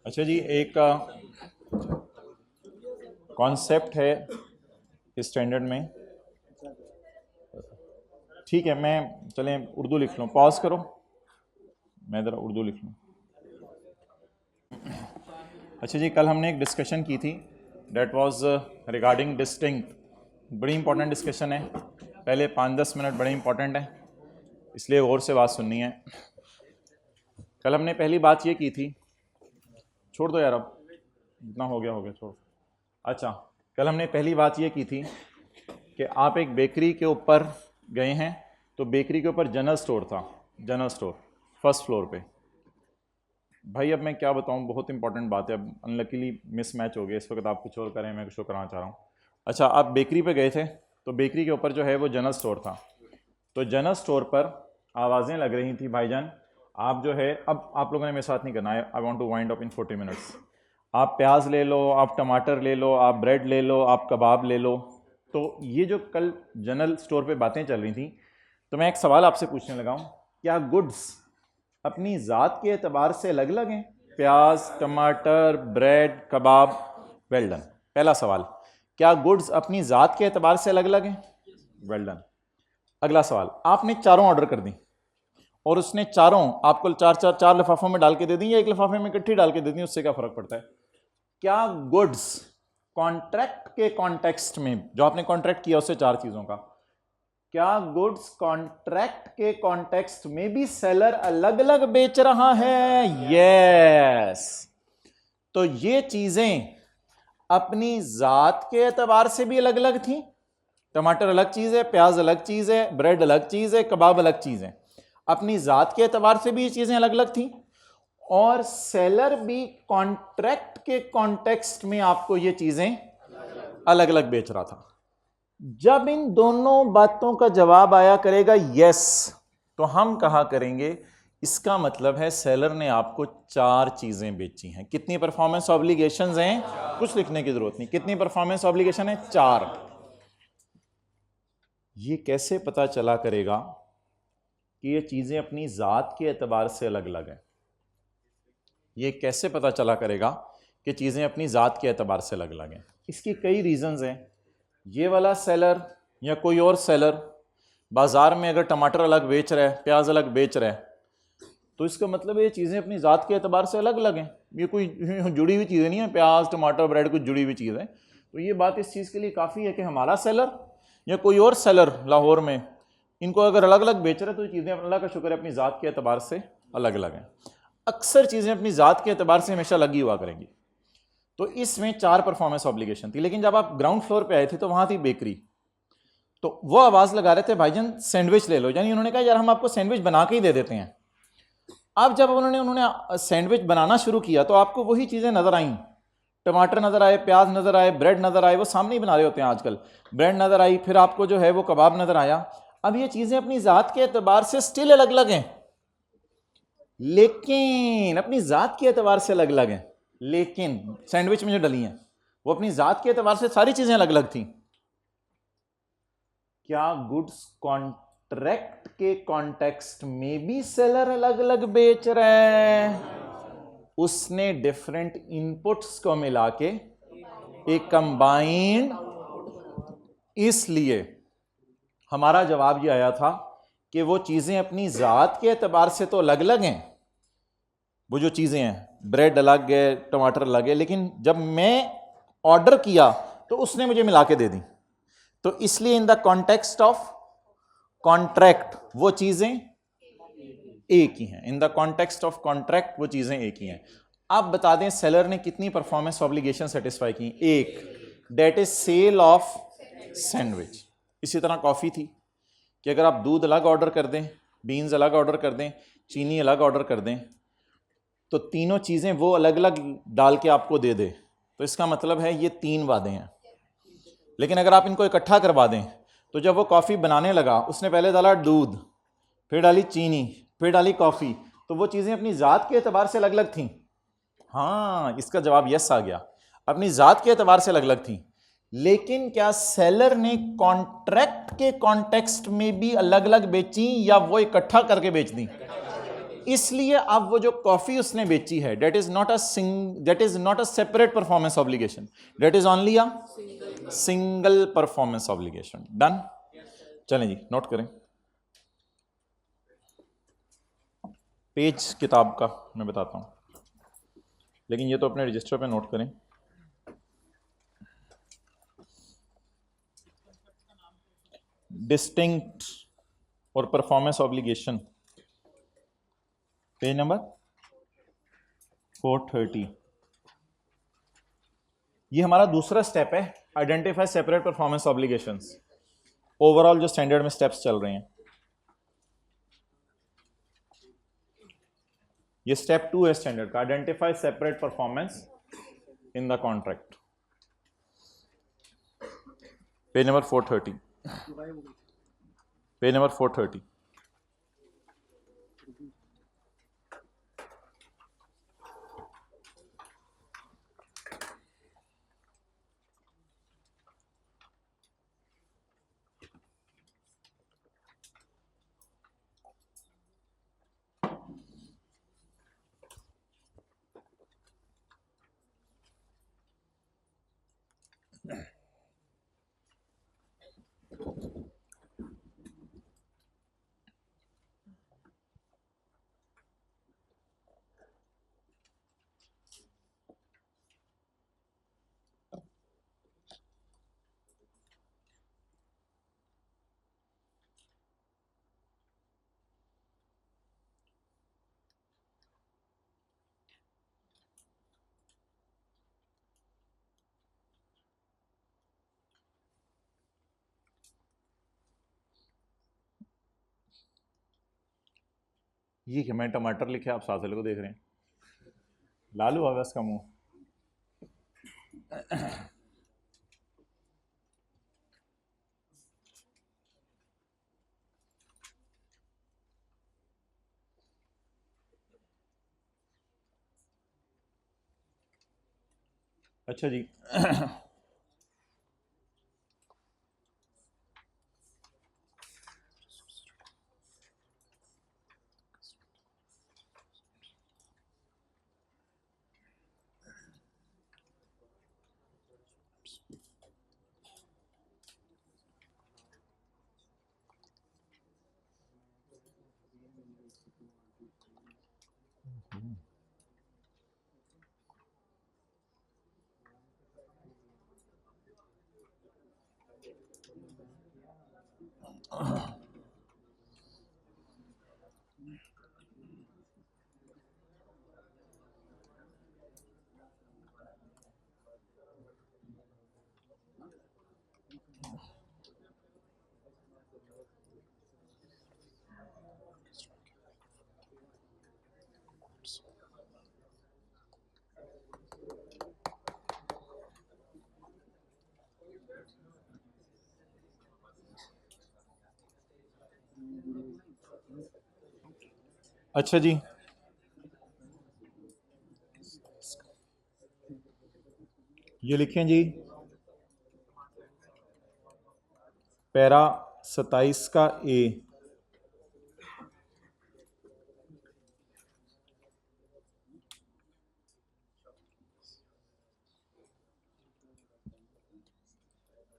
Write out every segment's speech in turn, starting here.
अच्छा जी, एक कॉन्सेप्ट है स्टैंडर्ड में। ठीक है, मैं चलें उर्दू लिख लूँ, पॉज करो, मैं ज़रा उर्दू लिख लूँ। अच्छा जी, कल हमने एक डिस्कशन की थी, डेट वाज रिगार्डिंग डिस्टिंक्ट। बड़ी इंपॉर्टेंट डिस्कशन है, पहले 5-10 मिनट बड़े इंपॉर्टेंट हैं, इसलिए गौर से बात सुननी है। कल हमने पहली बात ये की थी, छोड़ दो यार, अब जितना हो गया छोड़। अच्छा, कल हमने पहली बात ये की थी कि आप एक बेकरी के ऊपर गए हैं, तो बेकरी के ऊपर जनरल स्टोर था, जनरल स्टोर फर्स्ट फ्लोर पे। भाई अब मैं क्या बताऊं, बहुत इंपॉर्टेंट बात है। अब अनलकीली मिसमैच हो गया, इस वक्त आप कुछ और करें, मैं कुछ और कराना चाह रहा हूँ। अच्छा, आप बेकरी पे गए थे, तो बेकरी के ऊपर जो है वो जनरल स्टोर था, तो जनरल स्टोर पर आवाज़ें लग रही थी, भाईजान आप जो है, अब आप लोगों ने मेरे साथ नहीं करना है, I want to wind up in 40 minutes. आप प्याज ले लो, आप टमाटर ले लो, आप ब्रेड ले लो, आप कबाब ले लो। तो ये जो कल जनरल स्टोर पे बातें चल रही थी, तो मैं एक सवाल आपसे पूछने लगा हूँ, क्या गुड्स अपनी ज़ात के एतबार से अलग अलग हैं? प्याज, टमाटर, ब्रेड, कबाब, वेल डन। पहला सवाल, क्या गुड्स अपनी ज़ात के एतबार से अलग अलग हैं? Well done. अगला सवाल, आपने चारों ऑर्डर कर दी और उसने चारों आपको चार लिफाफों में डाल के दे दी या एक लिफाफे में इकट्ठी डाल के दे दी, उससे क्या फर्क पड़ता है? क्या गुड्स कॉन्ट्रैक्ट के कॉन्टेक्स्ट में, जो आपने कॉन्ट्रैक्ट किया उससे चार चीजों का, क्या गुड्स कॉन्ट्रैक्ट के कॉन्टेक्स्ट में भी सेलर अलग अलग बेच रहा है? यस। तो ये चीजें अपनी जात के एतबार से भी अलग अलग थी। टमाटर अलग चीज है, प्याज अलग चीज है, ब्रेड अलग चीज है, कबाब अलग चीज है। अपनी जात के एतबार से भी ये चीजें अलग अलग थी, और सेलर भी कॉन्ट्रैक्ट के कॉन्टेक्स्ट में आपको ये चीजें अलग अलग बेच रहा था। जब इन दोनों बातों का जवाब आया करेगा यस, तो हम कहा करेंगे इसका मतलब है सेलर ने आपको चार चीजें बेची हैं। कितनी परफॉर्मेंस ऑब्लिगेशंस हैं? कुछ लिखने की जरूरत नहीं, कितनी परफॉर्मेंस ऑब्लिगेशन है? चार। ये कैसे पता चला करेगा कि ये चीजें अपनी जात के एतबार से अलग अलग हैं? ये कैसे पता चला करेगा कि चीज़ें अपनी ज़ात के एतबार से अलग अलग हैं? इसकी कई रीज़न्स हैं। ये वाला सेलर या कोई और सेलर बाज़ार में अगर टमाटर अलग बेच रहा है, प्याज अलग बेच रहा है, तो इसका मतलब ये चीज़ें अपनी ज़ात के एतबार से अलग अलग हैं। ये कोई जुड़ी हुई चीज़ें नहीं है, प्याज टमाटर ब्रेड कुछ जुड़ी हुई चीज़ है। तो ये बात इस चीज़ के लिए काफ़ी है कि हमारा सेलर या कोई और सेलर लाहौर में इनको अगर अलग अलग बेच रहे हैं, तो चीज़ें अल्लाह का शुक्र है अपनी ज़ात के एतबार से अलग अलग हैं। अक्सर चीज़ें अपनी ज़ात के एतबार से हमेशा लगी हुआ करेंगी। तो इसमें चार परफॉर्मेंस ऑब्लिगेशन थी। लेकिन जब आप ग्राउंड फ्लोर पे आए थे तो वहाँ थी बेकरी, तो वो आवाज़ लगा रहे थे, भाईजान सैंडविच ले लो। यानी उन्होंने कहा यार हम आपको सैंडविच बना के ही दे देते हैं। अब जब उन्होंने सैंडविच बनाना शुरू किया तो आपको वही चीज़ें नज़र आईं, टमाटर नज़र आए, प्याज नज़र आए, ब्रेड नज़र आए। वो सामने ही बना रहे होते हैं आजकल। ब्रेड नज़र आई, फिर आपको जो है वो कबाब नज़र आया। अब ये चीज़ें अपनी ज़ात के एतबार से स्टिल अलग अलग हैं, लेकिन अपनी ज़ात के एतबार से अलग अलग हैं। लेकिन सैंडविच में जो डली हैं वो अपनी ज़ात के एतबार से सारी चीज़ें अलग अलग थी। क्या गुड्स कॉन्ट्रैक्ट के कॉन्टेक्स्ट में भी सेलर अलग अलग बेच रहा है? उसने डिफरेंट इनपुट्स को मिला के एक कंबाइंड, इसलिए हमारा जवाब ये आया था कि वो चीज़ें अपनी ज़ात के एतबार से तो अलग अलग हैं, वो जो चीज़ें हैं, ब्रेड अलग है, टमाटर अलग है, लेकिन जब मैं ऑर्डर किया तो उसने मुझे मिला के दे दी। तो इसलिए इन द कॉन्टेक्स्ट ऑफ कॉन्ट्रैक्ट वो चीज़ें एक ही हैं। इन द कॉन्टेक्स्ट ऑफ कॉन्ट्रैक्ट वो चीज़ें एक ही हैं। अब बता दें सेलर ने कितनी परफॉर्मेंस ऑब्लिगेशन सेटिस्फाई की? एक, that is sale of sandwich. इसी तरह कॉफ़ी थी कि अगर आप दूध अलग ऑर्डर कर दें, बीन्स अलग ऑर्डर कर दें, चीनी अलग ऑर्डर कर दें, तो तीनों चीज़ें वो अलग अलग डाल के आपको दे दे, तो इसका मतलब है ये तीन वादे हैं। लेकिन अगर आप इनको इकट्ठा करवा दें, तो जब वो कॉफ़ी बनाने लगा उसने पहले डाला दूध, फिर डाली चीनी, फिर डाली कॉफ़ी, तो वो चीज़ें अपनी ज़ात के एतबार से अलग अलग थीं। हाँ, इसका जवाब यस आ गया, अपनी ज़ात के एतबार से अलग अलग थीं। लेकिन क्या सेलर ने कॉन्ट्रैक्ट के कॉन्टेक्स्ट में भी अलग अलग बेची या वो इकट्ठा करके बेच दी? इसलिए अब वो जो कॉफी उसने बेची है that is not a separate performance obligation, that is only a single performance obligation. Done. चलें जी, नोट करें पेज किताब का मैं बताता हूं, लेकिन ये तो अपने रजिस्टर पे नोट करें। डिस्टिंक्ट और परफॉर्मेंस ऑब्लिगेशन, पेज नंबर 430। ये हमारा दूसरा स्टेप है, identify separate performance obligations. Overall जो स्टैंडर्ड में स्टेप्स चल रहे हैं, ये स्टेप 2 है स्टैंडर्ड का, identify separate performance in the contract. Page number 430, page number 430। ये क्या, मैं टमाटर लिखे आप साथ को देख रहे हैं, लालू होगा इसका मुंह। अच्छा जी अच्छा जी, ये लिखें जी, पैरा 27 का ए,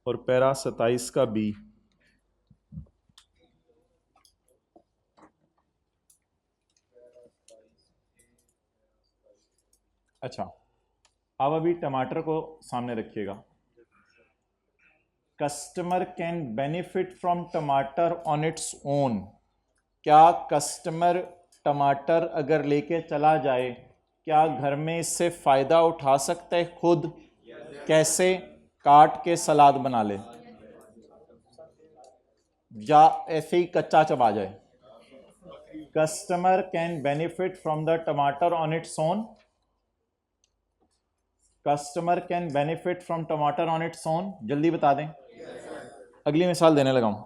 और पैरा 27 का बी। अच्छा, अब अभी टमाटर को सामने रखिएगा। Customer can benefit from tamatar on its own. क्या कस्टमर टमाटर अगर लेके चला जाए, क्या घर में इससे फायदा उठा सकता है खुद? कैसे? काट के सलाद बना ले, या ऐसे ही कच्चा चबा जाए। Customer can benefit from the tamatar on its own. Customer can benefit from tamatar on its own. जल्दी बता दें। अगली मिसाल देने लगा हूं।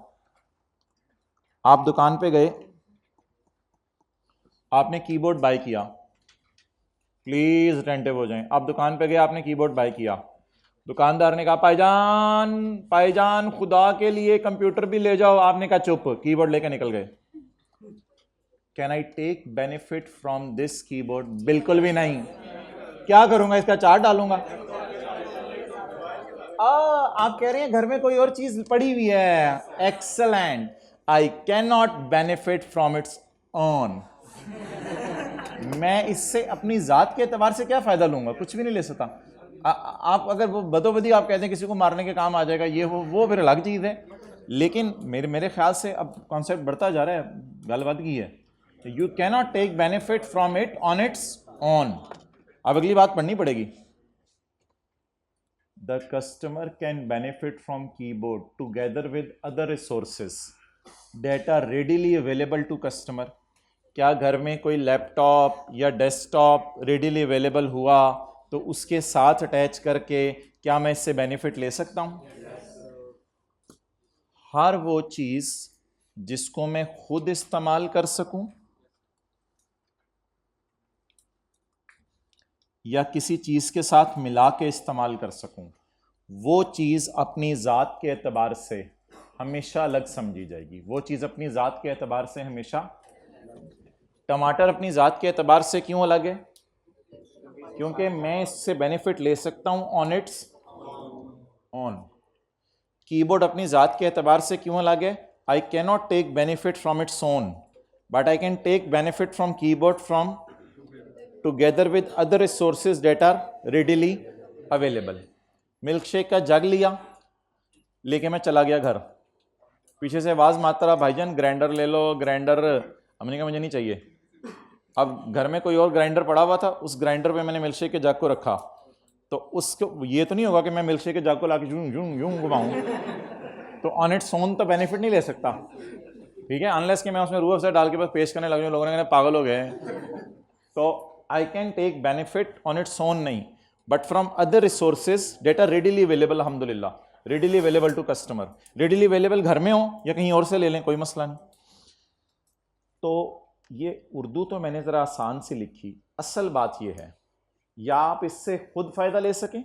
आप दुकान पे गए, आपने कीबोर्ड बाय किया, प्लीज अटेंटिव हो जाएं। आप दुकान पे गए, आपने कीबोर्ड बाय किया, दुकानदार ने कहा भाईजान भाईजान खुदा के लिए कंप्यूटर भी ले जाओ। आपने कहा चुप, कीबोर्ड लेके निकल गए। Can I take benefit from this keyboard? बिल्कुल भी नहीं। क्या करूंगा? इसका चार्ट डालूंगा। आप कह रहे हैं घर में कोई और चीज पड़ी हुई है। Excellent. I can not benefit from it's on. मैं इससे अपनी जात के एतबार से क्या फायदा लूंगा? कुछ भी नहीं ले सकता। आप अगर वो बदोबदी आप कहते हैं किसी को मारने के काम आ जाएगा, ये वो फिर अलग चीज है। लेकिन मेरे ख्याल से अब कॉन्सेप्ट बढ़ता जा रहा है, गलबात की है। You can not take benefit from it on its own. अब अगली बात पढ़नी पड़ेगी। The customer can benefit from keyboard together with other resources that are readily available to customer. क्या घर में कोई लैपटॉप या डेस्कटॉप रेडिली अवेलेबल हुआ तो उसके साथ अटैच करके क्या मैं इससे बेनिफिट ले सकता हूं? हर वो चीज जिसको मैं खुद इस्तेमाल कर सकूं या किसी चीज के साथ मिला के इस्तेमाल कर सकूं, वो चीज अपनी जात के एतबार से हमेशा अलग समझी जाएगी। वो चीज अपनी जात के एतबार से हमेशा। टमाटर अपनी जात के एतबार से क्यों अलग है? क्योंकि मैं इससे बेनिफिट ले सकता हूं ऑन इट्स ऑन। कीबोर्ड अपनी जात के एतबार से क्यों अलग है? I can not take benefit from its own, but I can take benefit from keyboard from together with other resources that are readily available. Milk shake का जग लिया, लेके मैं चला गया घर, पीछे से आवाज मारता रहा, भाईजान ग्राइंडर ले लो, ग्राइंडर। हमने कहा मुझे नहीं चाहिए। अब घर में कोई और ग्राइंडर पड़ा हुआ था, उस ग्राइंडर पे मैंने मिल्क शेक के जग को रखा, तो उसको ये तो नहीं होगा कि मैं मिल्क शेक के जग को लाके यूं यूं यूं घुमाऊं, तो ऑन इट्स ओन तो बेनिफिट नहीं ले सकता, ठीक है, अनलेस कि मैं उसमें रूह अफ़ज़ा डाल के बस पेश करने लग जाऊं, लोगों ने कहना पागल हो गए। तो I can take benefit on its own नहीं, but from other resources that are readily available. अल्हम्दुलिल्लाह, readily available to customer. Readily available घर में हो या कहीं और से ले लें, कोई मसला नहीं। तो ये उर्दू तो मैंने ज़रा आसान सी लिखी, असल बात ये है या आप इससे खुद फ़ायदा ले सकें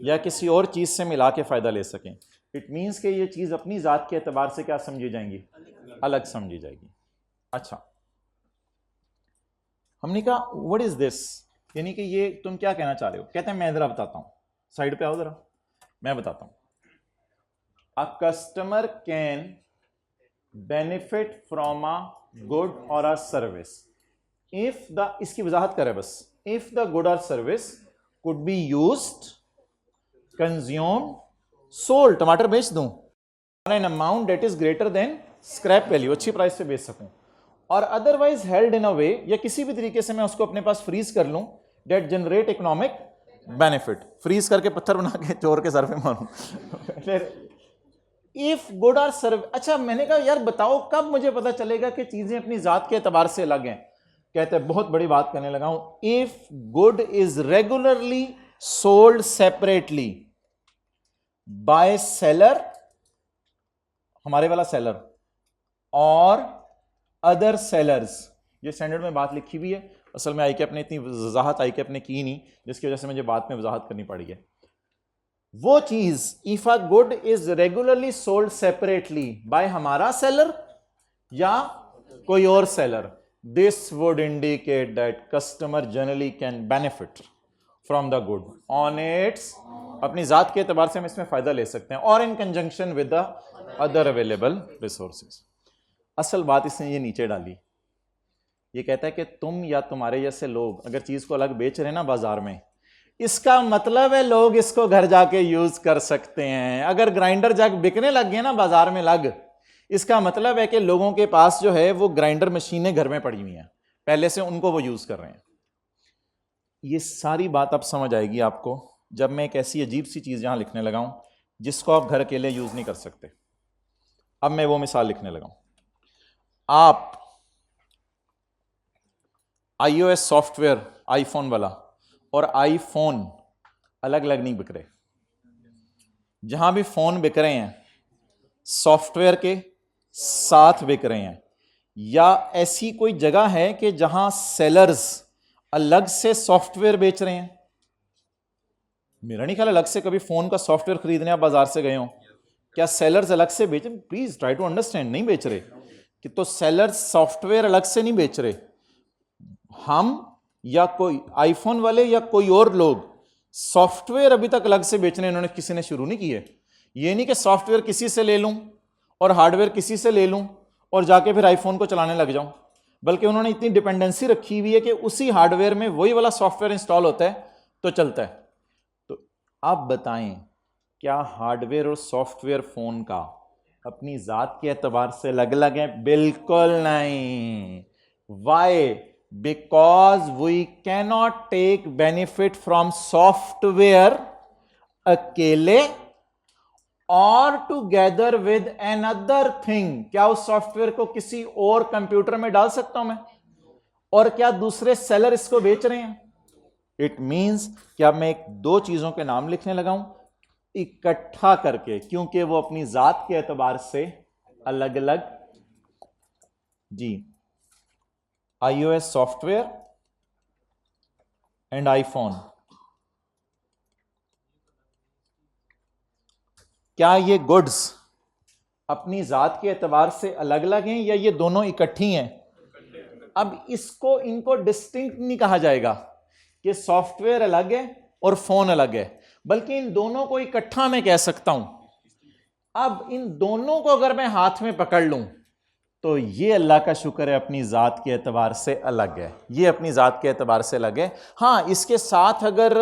या किसी और चीज़ से मिला के फ़ायदा ले सकें। इट मीन्स कि ये चीज़ अपनी ज़ात के एतबार से क्या समझी जाएंगी? अलग समझी जाएगी। अच्छा, हमने कहा व्हाट इज़ दिस, यानी कि ये तुम क्या कहना चाह रहे हो? कहते हैं मैं ज़रा बताता हूँ, साइड पे आओ ज़रा, मैं बताता हूँ। A customer can benefit from a good और अ सर्विस इफ द, इसकी वजाहत करे बस, इफ द गुड और service could be used, consumed, sold, टमाटर बेच दूं an amount that is greater than scrap value, अच्छी प्राइस पे बेच सकूं, और अदरवाइज हेल्ड इन अ वे, या किसी भी तरीके से मैं उसको अपने पास फ्रीज कर लूं that generate economic benefit, freeze करके पत्थर बना के चोर के सर पे मारूं। फिर इफ गुड आर सर्व, अच्छा मैंने कहा यार बताओ कब मुझे पता चलेगा कि चीजें अपनी जात के एतबार से अलग हैं? कहते हैं बहुत बड़ी बात करने लगा हूं, if good is regularly sold separately by seller, हमारे वाला सेलर, और अदर सेलर्स। ये स्टैंडर्ड में बात लिखी हुई है, असल में आई कैप ने इतनी वजाहत आई कैप ने की नहीं, जिसकी वजह से मुझे बाद में वजाहत करनी पड़ी है। वो चीज if a good is regularly sold separately by हमारा सेलर या कोई और seller, this would indicate that customer generally can benefit from the good on its, अपनी जात के एतबार से हम इसमें फायदा ले सकते हैं, और इन conjunction with the other available resources. असल बात इसने ये नीचे डाली, ये कहता है कि तुम या तुम्हारे जैसे लोग अगर चीज को अलग बेच रहे हैं ना बाजार में, इसका मतलब है लोग इसको घर जाके यूज कर सकते हैं। अगर ग्राइंडर जग बिकने लग गए ना बाजार में लग, इसका मतलब है कि लोगों के पास जो है वो ग्राइंडर मशीनें घर में पड़ी हुई हैं पहले से, उनको वो यूज कर रहे हैं। ये सारी बात अब समझ आएगी आपको जब मैं एक ऐसी अजीब सी चीज यहां लिखने लगा हूं जिसको आप घर अकेले यूज नहीं कर सकते। अब मैं वो मिसाल लिखने लगा हूं। आप iOS सॉफ्टवेयर आईफोन वाला और आईफोन अलग अलग नहीं बिक रहे। जहां भी फोन बिक रहे हैं सॉफ्टवेयर के साथ बिक रहे हैं, या ऐसी कोई जगह है कि जहां सेलर्स अलग से सॉफ्टवेयर बेच रहे हैं? मेरा नहीं ख्याल अलग से कभी फोन का सॉफ्टवेयर खरीदने आप बाजार से गए हो। क्या सेलर्स अलग से बेच, प्लीज ट्राई टू अंडरस्टैंड, नहीं बेच रहे। कि तो सेलर्स सॉफ्टवेयर अलग से नहीं बेच रहे, हम या कोई आईफोन वाले या कोई और लोग सॉफ्टवेयर अभी तक अलग से बेचने इन्होंने किसी ने शुरू नहीं किए। ये नहीं कि सॉफ्टवेयर किसी से ले लूं और हार्डवेयर किसी से ले लूं और जाके फिर आईफोन को चलाने लग जाऊं, बल्कि उन्होंने इतनी डिपेंडेंसी रखी हुई है कि उसी हार्डवेयर में वही वाला सॉफ्टवेयर इंस्टॉल होता है तो चलता है। तो आप बताएं, क्या हार्डवेयर और सॉफ्टवेयर फोन का अपनी जात के एतबार से अलग अलग है? बिल्कुल नहीं। Why? Because we cannot take benefit from software अकेले और टूगेदर विद अनदर थिंग। क्या उस सॉफ्टवेयर को किसी और कंप्यूटर में डाल सकता हूं मैं? और क्या दूसरे सेलर इसको बेच रहे हैं? इट मींस कि अब मैं एक दो चीजों के नाम लिखने लगा हूं इकट्ठा करके, क्योंकि वो अपनी जात के एतबार से अलग अलग। जी, iOS सॉफ्टवेयर एंड आईफोन, क्या ये गुड्स अपनी जात के एतबार से अलग अलग हैं या ये दोनों इकट्ठी हैं? अब इसको इनको डिस्टिंक्ट नहीं कहा जाएगा कि सॉफ्टवेयर अलग है और फोन अलग है, बल्कि इन दोनों को इकट्ठा मैं कह सकता हूं। अब इन दोनों को अगर मैं हाथ में पकड़ लूं तो ये अल्लाह का शुक्र है अपनी जात के एतबार से अलग है, ये अपनी जात के एतबार से अलग है। हाँ, इसके साथ अगर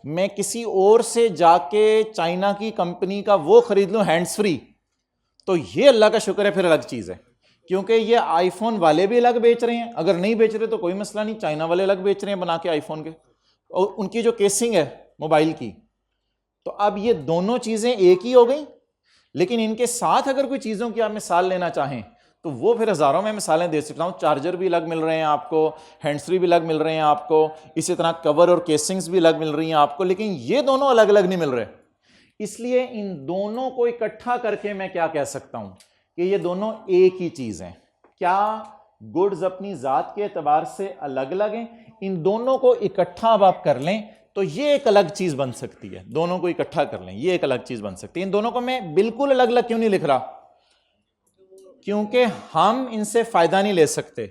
मैं किसी और से जाके चाइना की कंपनी का वो खरीद लूं हैंड्स फ्री, तो ये अल्लाह का शुक्र है, फिर अलग चीज है, क्योंकि ये आईफोन वाले भी अलग बेच रहे हैं। अगर नहीं बेच रहे तो कोई मसला नहीं, चाइना वाले अलग बेच रहे हैं बना के आईफोन के, और उनकी जो केसिंग है मोबाइल की। तो अब ये दोनों चीजें एक ही हो गई, लेकिन इनके साथ अगर कोई चीजों की आप मिसाल लेना चाहें तो वो फिर हजारों में मिसालें दे सकता हूं। चार्जर भी अलग मिल रहे हैं आपको, हैंड्स फ्री भी अलग मिल रहे हैं आपको, इसी तरह कवर और केसिंग्स भी अलग मिल रही हैं आपको, लेकिन ये दोनों अलग अलग नहीं मिल रहे। इसलिए इन दोनों को इकट्ठा करके मैं क्या कह सकता हूं कि ये दोनों एक ही चीज हैं। क्या गुड्स अपनी जात के एतबार से अलग अलग हैं? इन दोनों को इकट्ठा अब आप कर लें तो ये एक अलग चीज बन सकती है। दोनों को इकट्ठा कर लें, ये एक अलग चीज बन सकती है। इन दोनों को मैं बिल्कुल अलग अलग क्यों नहीं लिख रहा? क्योंकि हम इनसे फायदा नहीं ले सकते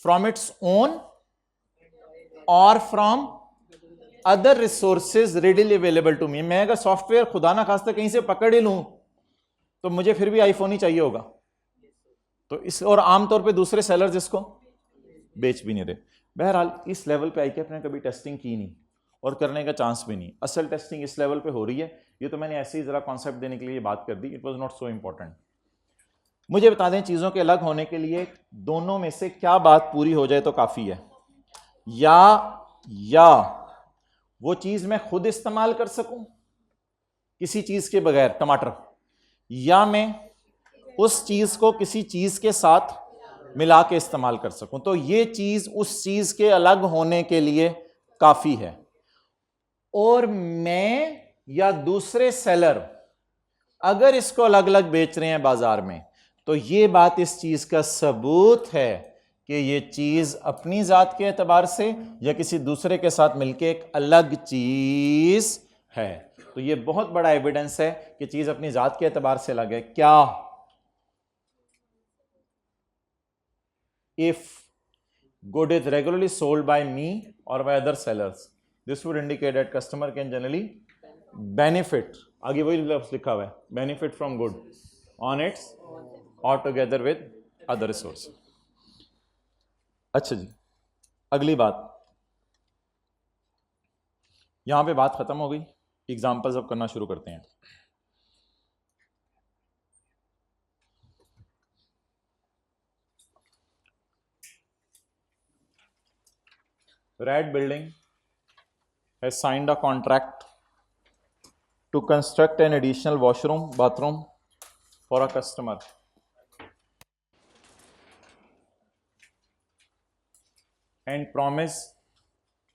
फ्रॉम इट्स ओन और from other resources readily available to me. मैं अगर सॉफ्टवेयर खुदा ना खास्ता कहीं से पकड़ ही लूं तो मुझे फिर भी आईफोन ही चाहिए होगा। तो इस, और आमतौर पे दूसरे सेलर्स इसको बेच भी नहीं रहे। बहरहाल इस लेवल पे आईकैप ने कभी टेस्टिंग की नहीं और करने का चांस भी नहीं। असल टेस्टिंग इस लेवल पे हो रही है। ये तो मैंने ऐसे ही जरा कॉन्सेप्ट देने के लिए बात कर दी, it was not so important. मुझे बता दें, चीजों के अलग होने के लिए दोनों में से क्या बात पूरी हो जाए तो काफी है? या वो चीज मैं खुद इस्तेमाल कर सकूं किसी चीज के बगैर, टमाटर, या मैं उस चीज को किसी चीज के साथ मिला के इस्तेमाल कर सकूं, तो ये चीज उस चीज के अलग होने के लिए काफी है। और मैं या दूसरे सेलर अगर इसको अलग अलग बेच रहे हैं बाजार में, तो ये बात इस चीज का सबूत है कि ये चीज अपनी जात के एतबार से या किसी दूसरे के साथ मिलकर एक अलग चीज है। तो ये बहुत बड़ा एविडेंस है कि चीज अपनी जात के एतबार से अलग है। क्या? If good is regularly sold by me or by other sellers, this would indicate that customer can generally benefit, आगे वही लफ्ज़ लिखा हुआ है, benefit from good on its or together with other resource। अच्छा जी, अगली बात, यहां पे बात खत्म हो गई, एग्जाम्पल्स अब करना शुरू करते हैं। Red Building has signed a contract to construct an additional washroom, bathroom for a customer and promise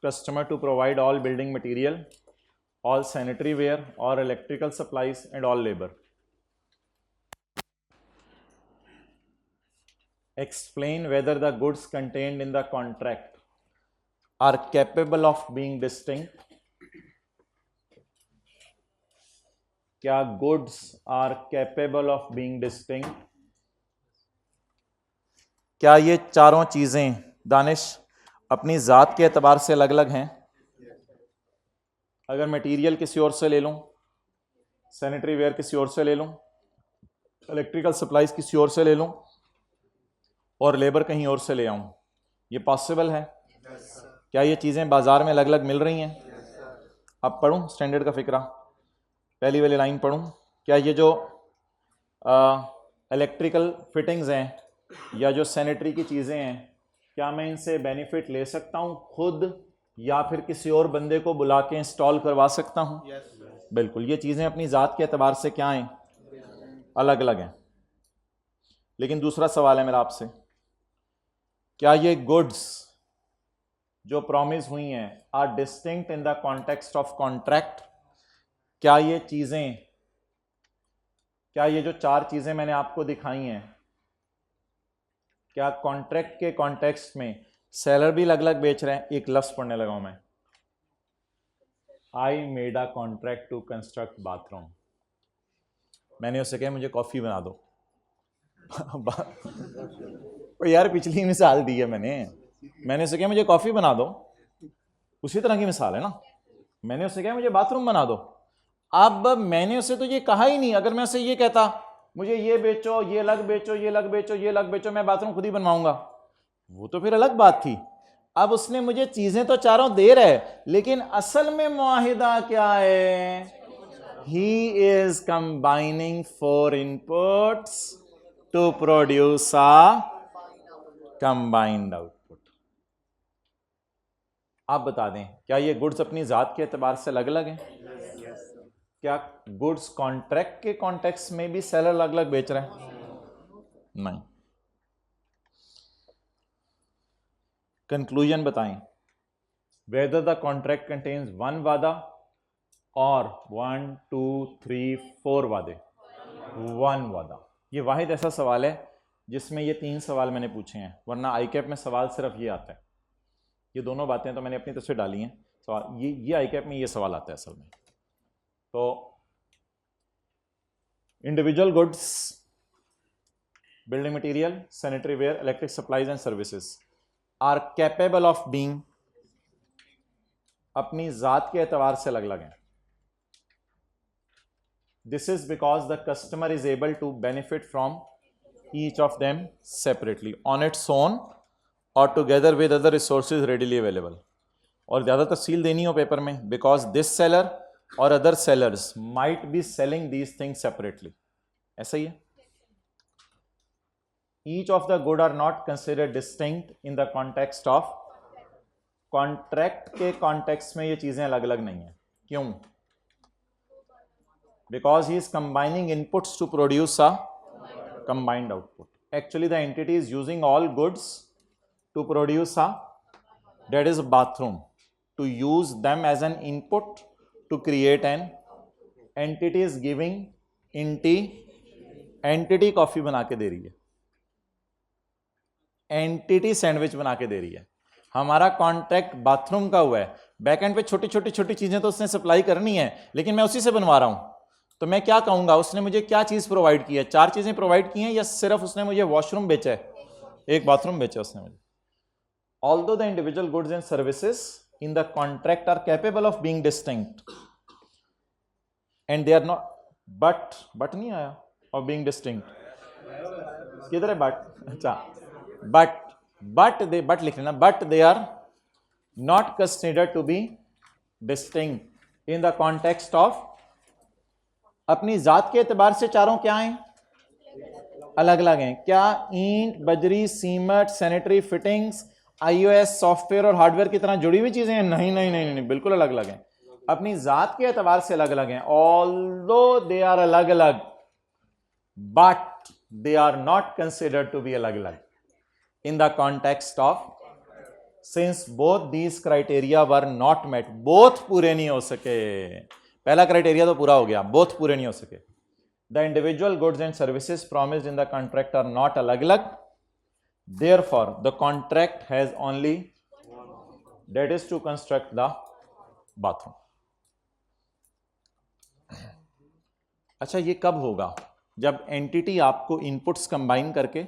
customer to provide all building material, all sanitary ware or electrical supplies and all labor. Explain whether the goods contained in the contract are capable of being distinct. क्या goods are capable of being distinct? क्या ये चारों चीजें दानिश अपनी जात के एतबार से अलग अलग हैं? अगर मटेरियल किसी और से ले लूं, सैनिटरी वेयर किसी और से ले लूं, इलेक्ट्रिकल सप्लाईज किसी और से ले लूं और लेबर कहीं और से ले आऊं, ये पॉसिबल है? क्या ये चीजें बाजार में अलग अलग मिल रही हैं? अब पढ़ूं स्टैंडर्ड का फिक्रा, पहली वाली लाइन पढ़ूं। क्या ये जो इलेक्ट्रिकल फिटिंग्स हैं या जो सैनिटरी की चीज़ें हैं, क्या मैं इनसे बेनिफिट ले सकता हूं खुद या फिर किसी और बंदे को बुला के इंस्टॉल करवा सकता हूं? बिल्कुल, ये चीज़ें अपनी ज़ात के एतबार से क्या हैं? अलग अलग हैं। लेकिन दूसरा सवाल है मेरा आपसे, क्या ये गुड्स जो प्रॉमिस हुई हैं are distinct in the context of contract? क्या ये चीज़ें, क्या ये जो चार चीज़ें मैंने आपको दिखाई हैं, क्या कॉन्ट्रैक्ट के कॉन्टेक्स्ट में सेलर भी अलग अलग बेच रहे हैं? एक लफ्ज़ पढ़ने लगा हूं मैं, I made a contract to construct bathroom. मैंने उससे कहा मुझे कॉफ़ी बना दो। तो यार पिछली मिसाल दी है मैंने उससे कहा मुझे कॉफ़ी बना दो, उसी तरह की मिसाल है ना। मैंने उससे कहा मुझे बाथरूम बना दो। अब मैंने उसे तो ये कहा ही नहीं, अगर मैं उसे ये कहता मुझे ये बेचो, ये अलग बेचो, ये अलग बेचो, ये अलग बेचो, मैं बाथरूम खुद ही बनवाऊंगा, वो तो फिर अलग बात थी। अब उसने मुझे चीजें तो चारों दे रहे, लेकिन असल में मुआहिदा क्या है? He is combining 4 inputs to produce a combined output. आप बता दें, क्या ये गुड्स अपनी जात के एतबार से अलग अलग हैं? क्या गुड्स कॉन्ट्रैक्ट के कॉन्टेक्स्ट में भी सेलर अलग अलग बेच रहे हैं? नहीं। कंक्लूजन बताएं, वेदर द कॉन्ट्रैक्ट कंटेन्स 1 वादा और 1 2 3 4 वादे? 1 वादा। ये वाहिद ऐसा सवाल है जिसमें ये 3 सवाल मैंने पूछे हैं, वरना आईकैप में सवाल सिर्फ ये आता है। ये दोनों बातें तो मैंने अपनी तरफ से डाली हैं, सवाल ये आईकैप में ये सवाल आता है असल में। तो individual goods, building material, sanitary ware, electric supplies and services are capable of being, अपनी जात के एतबार से अलग अलग हैं। This is because the customer is able to benefit from each of them separately on its own or together with other resources readily available। और ज़्यादा तफसील देनी हो पेपर में, because this seller or other sellers might be selling these things separately। ऐसा ही है। Each of the good are not considered distinct in the context of contract के context में ये चीजें अलग अलग नहीं है। क्यों? Because he is combining inputs to produce a combined output। Actually the entity is using all goods to produce a, that is a bathroom, to use them as an input to create an entity is giving entity coffee बना के दे रही है, entity sandwich बना के दे रही है। हमारा contract bathroom का हुआ है, बैकएंड पे छोटी छोटी चीजें तो उसने सप्लाई करनी है, लेकिन मैं उसी से बनवा रहा हूं। तो मैं क्या कहूंगा, उसने मुझे क्या चीज प्रोवाइड की है? 4 चीजें प्रोवाइड की हैं या सिर्फ उसने मुझे वॉशरूम बेचा है? एक बाथरूम बेचा उसने मुझे। Although the individual goods and services in the contract are capable of being distinct and they are not, but नहीं आया, ऑफ बीइंग डिस्टिंक्ट किधर है बट? अच्छा, बट लिख लेना, but they are not considered to be distinct in the context of, अपनी जात के एतबार से चारों क्या हैं? अलग अलग हैं। क्या ईंट, बजरी, cement, sanitary fittings, iOS software और हार्डवेयर की तरह जुड़ी हुई चीजें हैं? नहीं नहीं नहीं नहीं, बिल्कुल अलग अलग हैं, अपनी जात के एतबार से अलग अलग हैं। ऑल्दो दे आर अलग अलग, but they are not considered to be अलग अलग in the context of, since both these criteria were not met, both पूरे नहीं हो सके। पहला क्राइटेरिया तो पूरा हो गया, both पूरे नहीं हो सके। The individual goods and services promised in the contract are not अलग अलग, therefore the contract has only, that is to construct the bathroom। अच्छा, ये कब होगा? जब एंटिटी आपको इनपुट्स कंबाइन करके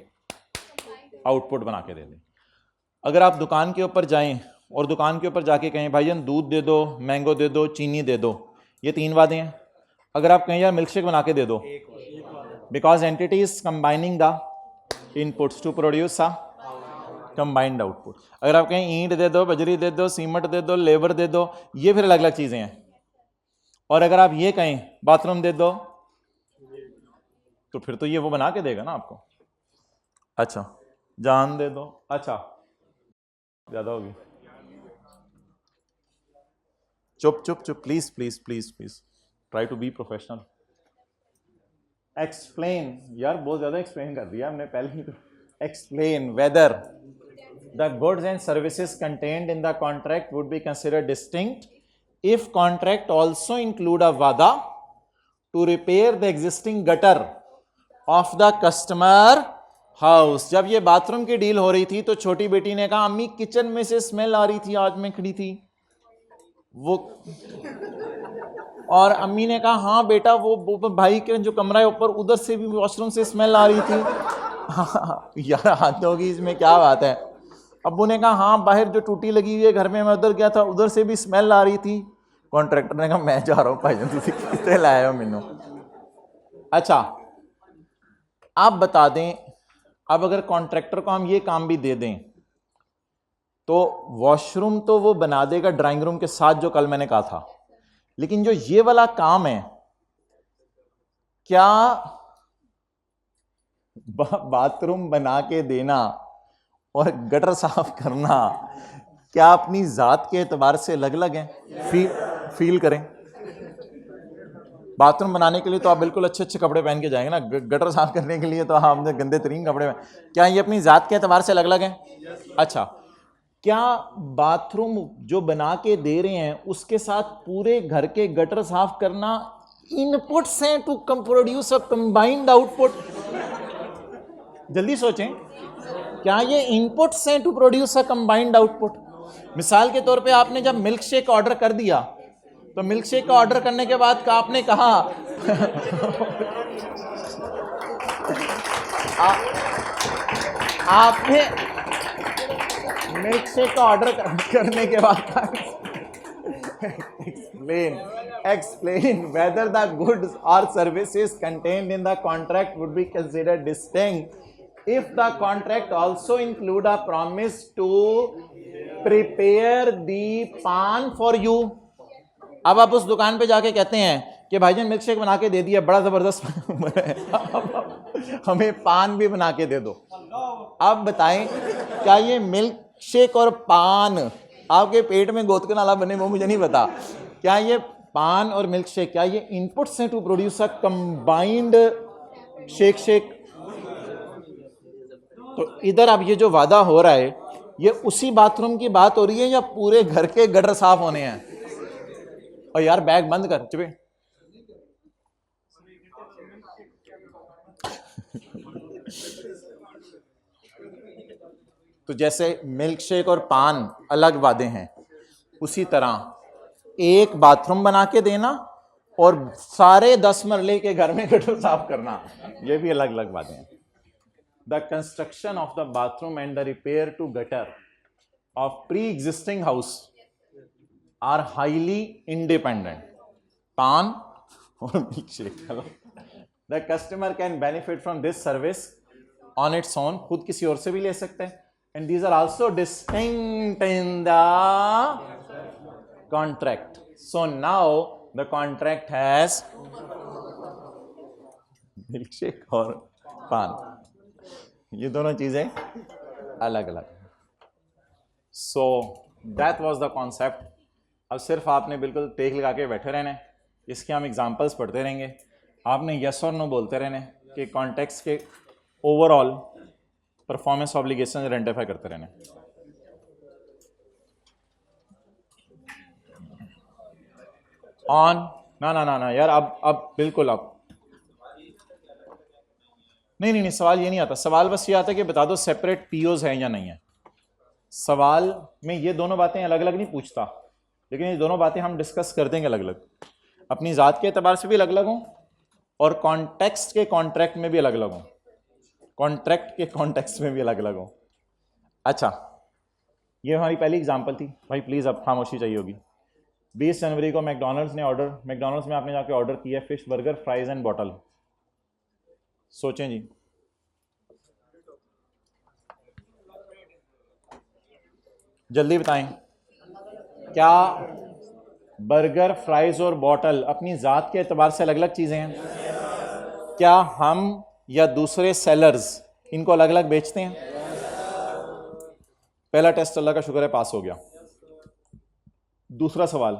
आउटपुट बना के दे दें। अगर आप दुकान के ऊपर जाएं और दुकान के ऊपर जाके कहें भाईजान दूध दे दो, मैंगो दे दो, चीनी दे दो, ये 3 वादे हैं। अगर आप कहें यार मिल्क शेक बना के दे दो, because entity is combining the inputs to produce a combined output. अगर आप कहें ईंट दे दो, बजरी दे दो, सीमेंट दे दो, लेबर दे दो, ये फिर अलग अलग चीजें हैं। और अगर आप ये कहें बाथरूम दे दो, तो फिर तो ये वो बना के देगा ना आपको। अच्छा जान दे दो, अच्छा ज्यादा होगी, चुप चुप चुप, please please please please try to be professional. Explain, यार बहुत ज्यादा एक्सप्लेन कर दिया हमने पहले ही। तो explain whether the goods and services contained in the contract would be considered distinct if contract also include a vaada to repair the existing gutter of the customer house. जब ये बाथरूम की डील हो रही थी तो छोटी बेटी ने कहा अम्मी किचन में से स्मेल आ रही थी, आज मैं खड़ी थी वो, और अम्मी ने कहा हाँ बेटा वो भाई के जो कमरा है ऊपर उधर से भी वॉशरूम से स्मेल आ रही थी। यार हाथ होगी इसमें क्या बात है। अब्बू ने कहा हाँ बाहर जो टूटी लगी हुई है घर में, मैं उधर गया था उधर से भी स्मेल आ रही थी। कॉन्ट्रैक्टर ने कहा मैं जा रहा हूँ भाई तुम कितने लाए हो मैनू। अच्छा आप बता दें, अब अगर कॉन्ट्रैक्टर को हम ये काम भी दे दें तो वॉशरूम तो वो बना देगा ड्राइंग रूम के साथ जो कल मैंने कहा था, लेकिन जो ये वाला काम है क्या बाथरूम बना के देना और गटर साफ करना क्या अपनी जात के एतबार से अलग अलग हैं? फील करें। बाथरूम बनाने के लिए तो आप बिल्कुल अच्छे अच्छे कपड़े पहन के जाएंगे ना, गटर साफ करने के लिए तो हमने गंदे तरीन कपड़े में, क्या ये अपनी जात के एतबार से अलग अलग हैं? अच्छा क्या बाथरूम जो बना के दे रहे हैं उसके साथ पूरे घर के गटर साफ करना इनपुट्स हैं to produce a combined output? जल्दी सोचें, क्या ये इनपुट्स हैं to produce a combined output? मिसाल के तौर पे आपने जब मिल्क शेक ऑर्डर कर दिया तो मिल्क शेक का ऑर्डर करने के बाद आपने कहा आपने मिल्क शेक का ऑर्डर करने के बाद explain whether the goods or services contained in the contract would be considered distinct if the contract also include a promise to prepare the pan for you। अब आप उस दुकान पे जाके कहते हैं कि भाईजान मिल्क शेक बना के दे दिया, बड़ा जबरदस्त हमें पान भी बना के दे दो। अब बताएं क्या ये मिल्क शेक और पान आपके पेट में गोद के नाला बने वो मुझे नहीं पता, क्या ये पान और मिल्क शेक क्या ये इनपुट्स हैं to produce a combined shake? तो इधर अब ये जो वादा हो रहा है ये उसी बाथरूम की बात हो रही है या पूरे घर के गटर साफ होने हैं? और यार बैग बंद कर चुपे। तो जैसे मिल्क शेक और पान अलग वादे हैं, उसी तरह एक बाथरूम बना के देना और सारे 10 मरले के घर में गटर साफ करना, ये भी अलग अलग वादे हैं। The construction of the bathroom and the repair to gutter of pre existing house are highly independent. पान और milk shake, the customer can benefit from this service on its own, खुद किसी और से भी ले सकते हैं। And these are also distinct in the contract. So now the contract has milkshake और पान, ये दोनों चीजें अलग अलग। So that was the concept. अब सिर्फ आपने बिल्कुल टेक लगा के बैठे रहने, इसके हम एग्जांपल्स पढ़ते रहेंगे, आपने यस और नो बोलते रहने कि कॉन्टेक्स्ट के ओवरऑल परफॉर्मेंस ऑब्लिगेशन आइडेंटिफाई करते रहने। ऑन ना ना ना ना यार, अब बिल्कुल अब नहीं, सवाल ये नहीं आता। सवाल बस ये आता है कि बता दो सेपरेट पीओज है या नहीं है। सवाल में ये दोनों बातें अलग अलग नहीं पूछता, लेकिन ये दोनों बातें हम डिस्कस कर देंगे अलग अलग, अपनी ज़ात के एतबार से भी अलग अलग हों और कॉन्टेक्स्ट के कॉन्ट्रैक्ट में भी अलग अलग हों। कॉन्ट्रैक्ट के कॉन्टेक्स्ट में भी अलग अलग हो। अच्छा, ये हमारी पहली एग्जांपल थी। भाई प्लीज़ अब खामोशी चाहिए होगी। 20 जनवरी को मैकडोनल्ड्स में आपने जाके ऑर्डर किया fish burger fries and bottle. सोचें जी, जल्दी बताएं, क्या बर्गर फ्राइज और बॉटल अपनी ज़ात के एतबार से अलग अलग चीज़ें हैं? क्या हम या दूसरे सेलर्स इनको अलग अलग बेचते हैं? पहला टेस्ट अल्लाह का शुक्र है पास हो गया। दूसरा सवाल,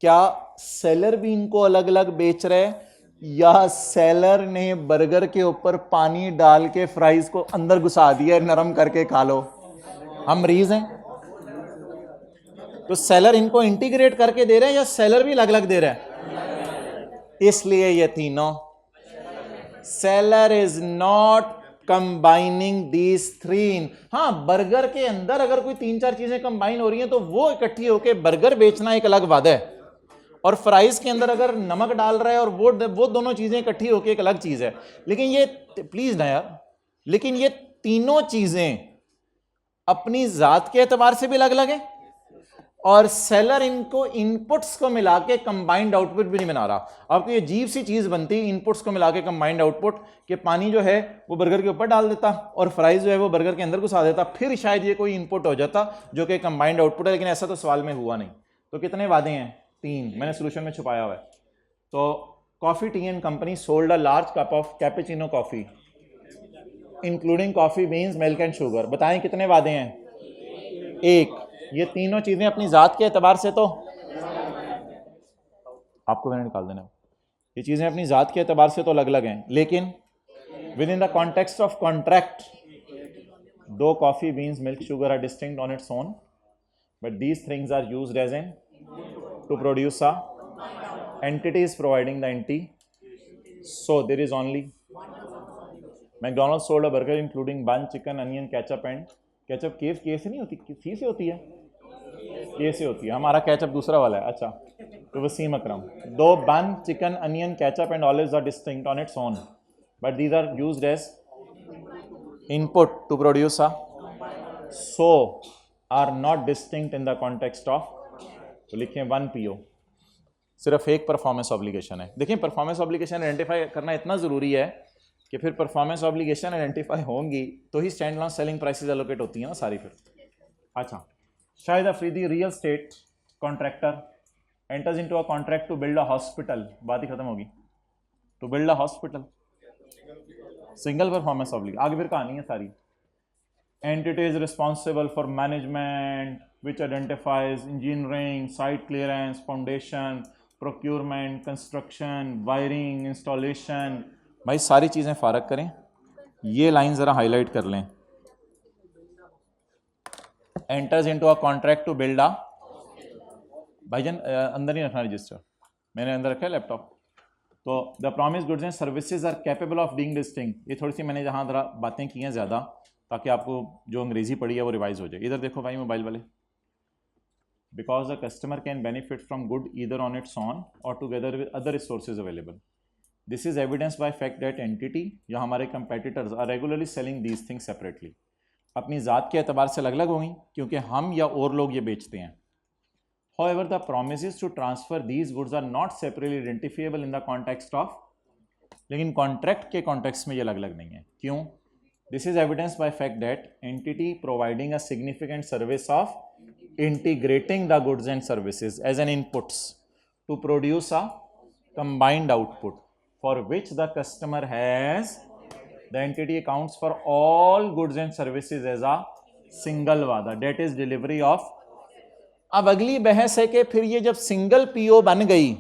क्या सेलर भी इनको अलग अलग बेच रहे हैं या सेलर ने बर्गर के ऊपर पानी डाल के फ्राइज को अंदर घुसा दिया, नरम करके खा लो? हम मरीज हैं। तो सेलर इनको इंटीग्रेट करके दे रहे हैं या सेलर भी अलग अलग दे रहा है? इसलिए ये तीनों, seller is not combining these three. हाँ, बर्गर के अंदर अगर कोई 3-4 चीजें कंबाइन हो रही हैं तो वो इकट्ठी होकर बर्गर बेचना एक अलग वादा है, और फ्राइज के अंदर अगर नमक डाल रहा है और वो दोनों चीजें इकट्ठी होकर एक अलग चीज है। लेकिन ये प्लीज ना यार, लेकिन ये तीनों चीजें अपनी जात के एतबार से भी अलग अलग है, और सेलर इनको इनपुट्स को मिला के कंबाइंड आउटपुट भी नहीं बना रहा। आपको ये अजीब सी चीज बनती, इनपुट्स को मिला के कंबाइंड आउटपुट, कि पानी जो है वो बर्गर के ऊपर डाल देता और फ्राइज जो है वो बर्गर के अंदर घुसा देता, फिर शायद ये कोई इनपुट हो जाता जो कि कंबाइंड आउटपुट है। लेकिन ऐसा तो सवाल में हुआ नहीं। तो कितने वादे हैं? 3। मैंने सोल्यूशन में छुपाया हुआ है। तो coffee tea and company sold a large cup of cappuccino coffee including coffee beans milk and sugar. बताएं कितने वादे हैं? 1। ये तीनों चीजें अपनी जात के एतबार से, तो आपको मैंने निकाल देना, ये चीजें अपनी जात के एतबार से तो अलग अलग हैं, लेकिन within the context of contract, 2 coffee beans milk sugar are distinct on its own, but these things are used as an to produce a entity is providing the entity, so there is only McDonald's sold a burger including bun, chicken, onion, ketchup and ketchup के से नहीं होती, सी से होती है, के से होती है। हमारा केचप दूसरा वाला है। अच्छा, तो वसीम अकरम, 2 bun, chicken, onion, ketchup and olives are distinct on its own, but these are used as input to produce a, so are not distinct in the context of, तो लिखें 1 PO। सिर्फ एक परफॉर्मेंस ऑब्लिगेशन है। देखिए, performance obligation identify करना इतना ज़रूरी है कि फिर परफॉर्मेंस ऑब्लिगेशन आइडेंटिफाई होंगी तो ही stand alone selling prices allocate होती हैं ना सारी फिर। अच्छा, Shahid Afridi real estate contractor enters into a contract to build a hospital. बात ही खत्म होगी। To build a hospital, single performance obligation, आगे फिर कहानी है सारी। Entity is responsible for management, which identifies engineering, site clearance, foundation, procurement, construction, wiring, installation। भाई सारी चीज़ें फारग करें, ये लाइन ज़रा हाईलाइट कर लें। Enters into a contract to build a, भाईजान अंदर ही रखना रजिस्टर, मैंने अंदर रखा है लैपटॉप। तो the promise goods and services are capable of being distinct. ये थोड़ी सी मैंने जहाँ ज़रा बातें की हैं ज़्यादा, ताकि आपको जो अंग्रेजी पढ़ी है वो रिवाइज हो जाए। इधर देखो भाई मोबाइल वाले, because the customer can benefit from good either on its own और together with other resources available. This is evidence by fact that entity या हमारे competitors are regularly selling these things separately. अपनी ज़ात के एतबार से अलग अलग होंगी क्योंकि हम या और लोग ये बेचते हैं। However, the promises to transfer these goods are not separately identifiable in the context of, लेकिन कॉन्ट्रैक्ट के कॉन्टेक्स्ट में ये अलग अलग नहीं है। क्यों? This is evidence by fact that entity providing a significant service of integrating the goods and services as an inputs to produce a combined output for which the customer has, the entity accounts for all goods and services as a single वादा, that is delivery of. अब अगली बहस है कि फिर ये जब single PO बन गई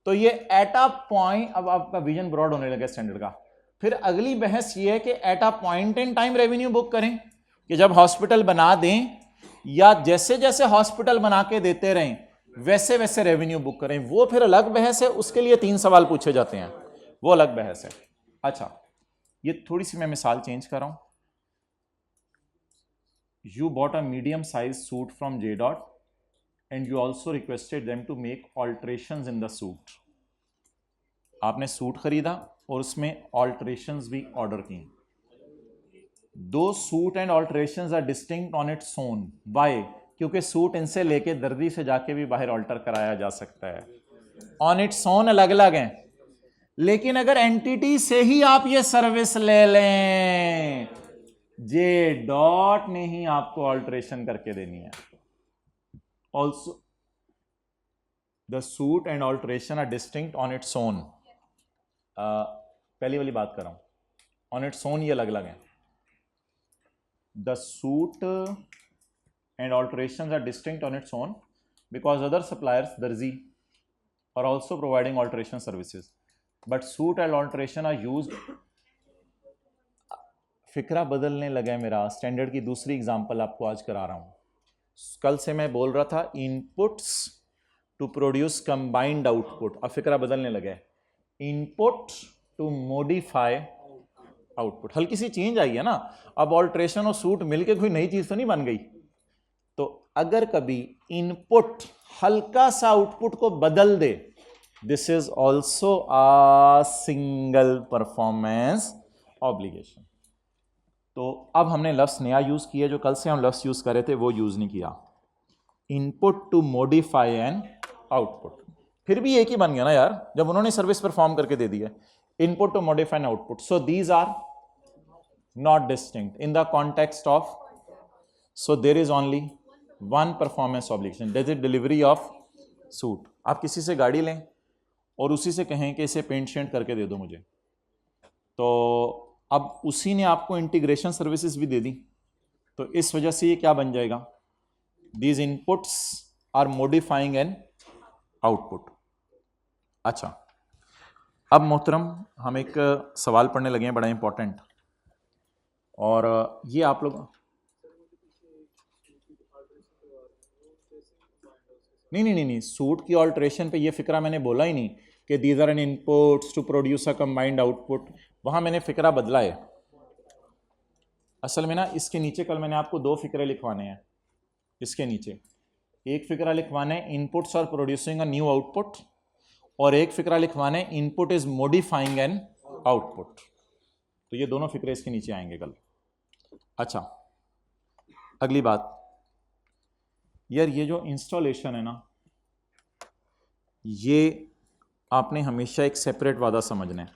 तो ये एट अ पॉइंट, अब आपका विजन ब्रॉड होने लगा स्टैंडर्ड का। फिर अगली बहस ये है कि at a point in time revenue book करें कि जब हॉस्पिटल बना दें, या जैसे जैसे हॉस्पिटल बना के देते रहें वैसे वैसे रेवेन्यू बुक करें। वो फिर अलग बहस है, उसके लिए 3 सवाल पूछे जाते हैं, वो अलग बहस है। अच्छा, ये थोड़ी सी मैं मिसाल चेंज कर रहा हूं। You bought a medium size suit from J dot and you also requested them to make alterations in the suit। आपने सूट खरीदा और उसमें ऑल्ट्रेशंस भी ऑर्डर की। दो suit and alterations are distinct on its own. Why? क्योंकि suit इनसे लेके दर्जी से जाके भी बाहर ऑल्टर कराया जा सकता है। ऑन इट्स ओन अलग अलग हैं, लेकिन अगर एंटिटी से ही आप ये सर्विस ले लें, जे डॉट ने ही आपको ऑल्ट्रेशन करके देनी है। Also the suit and alteration are distinct on its own. पहली वाली बात कर रहा हूं, ऑन इट्स ओन ये अलग अलग है। The suit and alteration are distinct on its own because other suppliers darzi are also providing alteration services, but suit and alteration are used. फिक्रा बदलने लगा है मेरा। स्टैंडर्ड की दूसरी एग्जांपल आपको आज करा रहा हूं। कल से मैं बोल रहा था inputs to produce combined output, अब फिक्रा बदलने लगा है। इनपुट टू मॉडिफाई आउटपुट, हल्की सी चेंज आई है ना। अब ऑल्ट्रेशन और सूट मिलके कोई नई चीज तो नहीं बन गई। तो अगर कभी इनपुट हल्का सा आउटपुट को बदल दे, this is also a single performance obligation. तो अब हमने लफ्ज नया यूज किया, जो कल से हम लफ्ज यूज कर रहे थे वो यूज नहीं किया। Input to modify an output, फिर भी एक ही बन गया ना यार, जब उन्होंने सर्विस परफॉर्म करके दे दी है। Input to modify an output, so these are not distinct in the context of, so there is only one performance obligation, that is delivery of suit. आप किसी से गाड़ी लें और उसी से कहें कि इसे पेंट शेंट करके दे दो मुझे, तो अब उसी ने आपको इंटीग्रेशन सर्विसेज भी दे दी, तो इस वजह से ये क्या बन जाएगा, these inputs are modifying an output. अच्छा, अब मोहतरम हम एक सवाल पढ़ने लगे हैं बड़ा इंपॉर्टेंट, और ये आप लोग नहीं, सूट की ऑल्ट्रेशन पे ये फिक्रा मैंने बोला ही नहीं कि these are an inputs to produce a combined output, वहां मैंने फिक्रा बदला है। असल में ना इसके नीचे कल मैंने आपको दो फिक्रे लिखवाने हैं। इसके नीचे एक फिक्रा लिखवाना है inputs are producing a new output, और एक फिक्रा लिखवाना है input is modifying an output. तो ये दोनों फिक्रे इसके नीचे आएंगे कल। अच्छा, अगली बात यार, ये जो इंस्टॉलेशन है ना, ये आपने हमेशा एक सेपरेट वादा समझना है।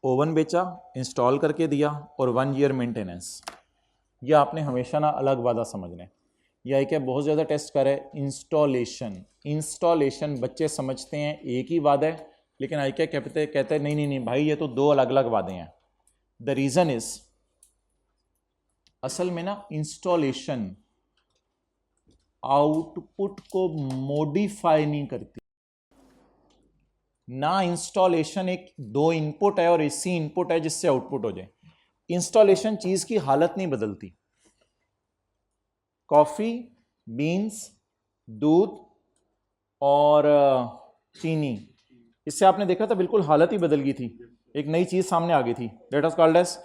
ओवन बेचा, इंस्टॉल करके दिया, और 1 ईयर मेंटेनेंस, ये आपने हमेशा ना अलग वादा समझना है। यह क्या बहुत ज़्यादा टेस्ट करे इंस्टॉलेशन बच्चे समझते हैं एक ही वादा है, लेकिन आई क्या कहते हैं नहीं भाई ये तो दो अलग अलग वादे हैं। द रीज़न इज, असल में ना इंस्टॉलेशन आउटपुट को मॉडिफाई नहीं करती ना। इंस्टॉलेशन एक दो इनपुट है और इसी इनपुट है जिससे आउटपुट हो जाए। इंस्टॉलेशन चीज की हालत नहीं बदलती। कॉफी, बीन्स, दूध और चीनी, इससे आपने देखा था बिल्कुल हालत ही बदल गई थी, एक नई चीज सामने आ गई थी। दैट वाज कॉल्ड एज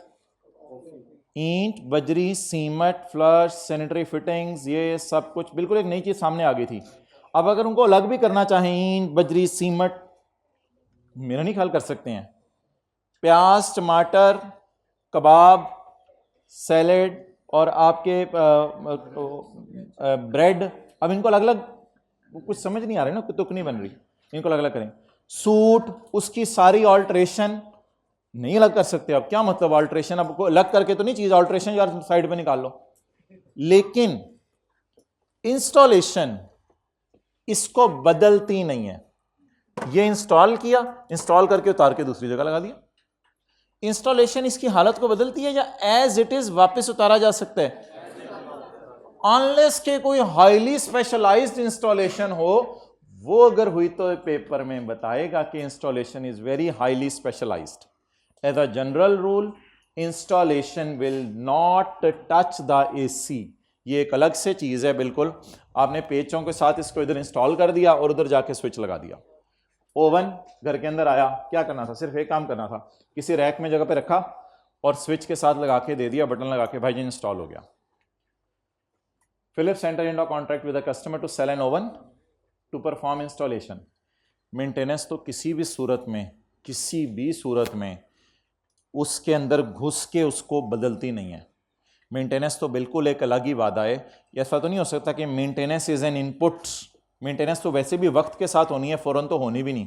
ईंट, बजरी, सीमेंट, फ्लश, सैनिटरी फिटिंग्स, ये सब कुछ बिल्कुल एक नई चीज सामने आ गई थी। अब अगर उनको अलग भी करना चाहें, ईंट, बजरी, सीमेंट, मेरा नहीं ख्याल कर सकते हैं। प्याज, टमाटर, कबाब, सैलेड और आपके ब्रेड, अब इनको अलग अलग कुछ समझ नहीं आ रहा है ना, तुक नहीं बन रही, इनको अलग अलग करें। सूट, उसकी सारी ऑल्ट्रेशन नहीं अलग कर सकते। अब क्या मतलब ऑल्ट्रेशन, अब अलग करके तो नहीं चीज, ऑल्ट्रेशन यार साइड पे निकाल लो। लेकिन इंस्टॉलेशन इसको बदलती नहीं है। ये इंस्टॉल किया, इंस्टॉल करके उतार के दूसरी जगह लगा दिया। इंस्टॉलेशन इसकी हालत को बदलती है या एज इट इज वापस उतारा जा सकता है? अनलेस के कोई हाईली स्पेशलाइज्ड इंस्टॉलेशन हो, वो अगर हुई तो पेपर में बताएगा कि installation is very highly specialized. As a general rule, installation will not touch the AC. ये एक अलग से चीज है बिल्कुल। आपने पेचों के साथ इसको इधर इंस्टॉल कर दिया और उधर जाके स्विच लगा दिया। ओवन घर के अंदर आया, क्या करना था? सिर्फ एक काम करना था, किसी रैक में जगह पे रखा और स्विच के साथ लगा के दे दिया, बटन लगा के, भाई जी इंस्टॉल हो गया। Philips entered into a contract with a customer to sell an oven to perform installation. Maintenance तो किसी भी सूरत में उसके अंदर घुस के उसको बदलती नहीं है। मेंटेनेंस तो बिल्कुल एक अलग ही वादा है। ऐसा तो नहीं हो सकता कि maintenance is an input. Maintenance तो वैसे भी वक्त के साथ होनी है, फौरन तो होनी भी नहीं।